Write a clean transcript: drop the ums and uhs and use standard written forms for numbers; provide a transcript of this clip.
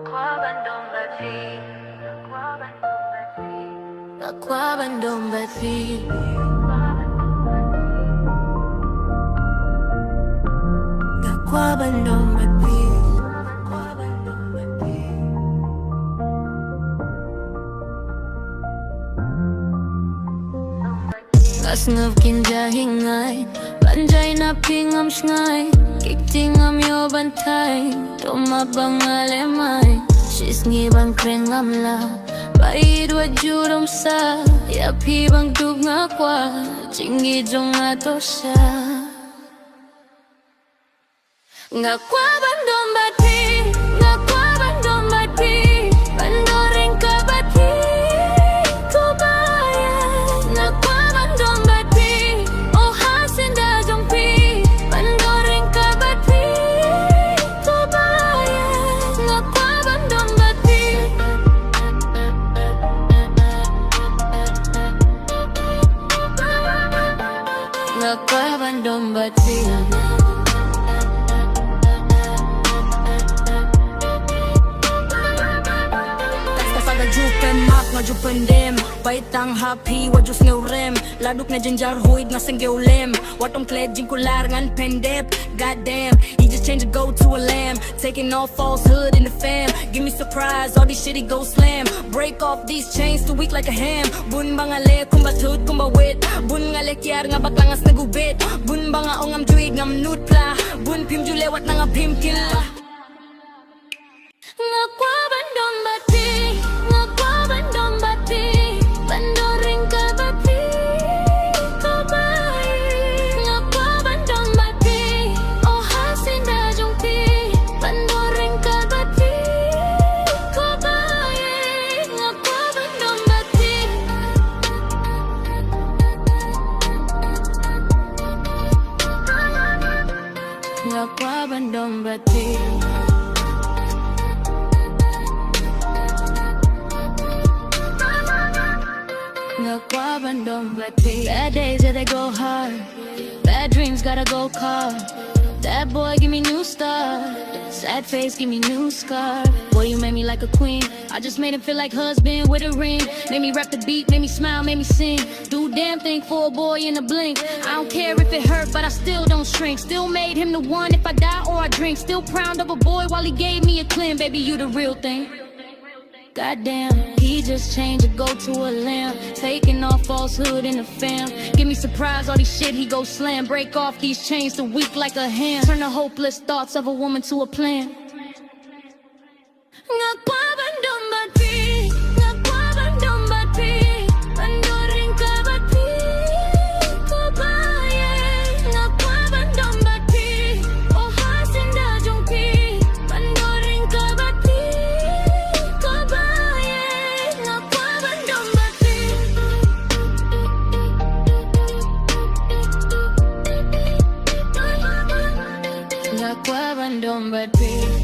Kwah Bandung Bati. Kwah Bandung Bati. Ngas ngập kinh gia hình ngài bạn trai na ping am shngai kik ting am yo ban thai to ma bang ale mai she's ngi bang kreng am la bai dua jurum sa ya pi bang duk nga kwa chingi jong na to sa nga Kwah Bandung Bati nga Kwah Bandung Bati bandoring ka bati ko baya nga Kwah Bandung Bati oh hasinda jong pi bandoring ka bati ko baya nga Kwah Bandung Bati nga Kwah Bandung Bati. Nga jupen dem baitang happy wajus ngeurem laduk na jenjar huid nga sengeulem watom kled jinkular ngan pendep goddamn he just changed the goat to a lamb taking all falsehood in the fam give me surprise all this shit he go slam break off these chains too weak like a ham bun bangale kumbatud kumbawit bun ngale kiar nga baklangas nagubit bun banga ongam juig ngam nutpla bun pim julewat na nga pim killa nga Kwah Bandung Bati nga Kwah Bandung Bati bandoring ka bati ko bai nga Kwah Bandung Bati oh hasinda jong pi bandoring ka bati ko bai nga Kwah Bandung Bati nga Kwah Bandung Bati. Kwah Bandung Bati. Bad days, yeah, they go hard. Bad dreams, gotta go car. That boy, give me new star. Sad face, give me new scar. Boy, you made me like a queen. I just made him feel like husband with a ring. Made me rap the beat, made me smile, made me sing. Do damn thing for a boy in a blink. I don't care if it hurt, but I still don't shrink. Still made him the one if I die or I drink. Still proud of a boy while he gave me a clean. Baby, you the real thing. Goddamn, he just changed a goat to a lamb. Taking off falsehood in the fam. Give me surprise, all these shit he go slam. Break off these chains to weak like a ham. Turn the hopeless thoughts of a woman to a plan. Nga Kwah Bandung Bati, nga Kwah Bandung Bati bandoring ka bati ko baya nga Kwah Bandung Bati oh hasinda jong pi bandoring ka bati ko baya nga Kwah Bandung Bati nga Kwah Bandung Bati.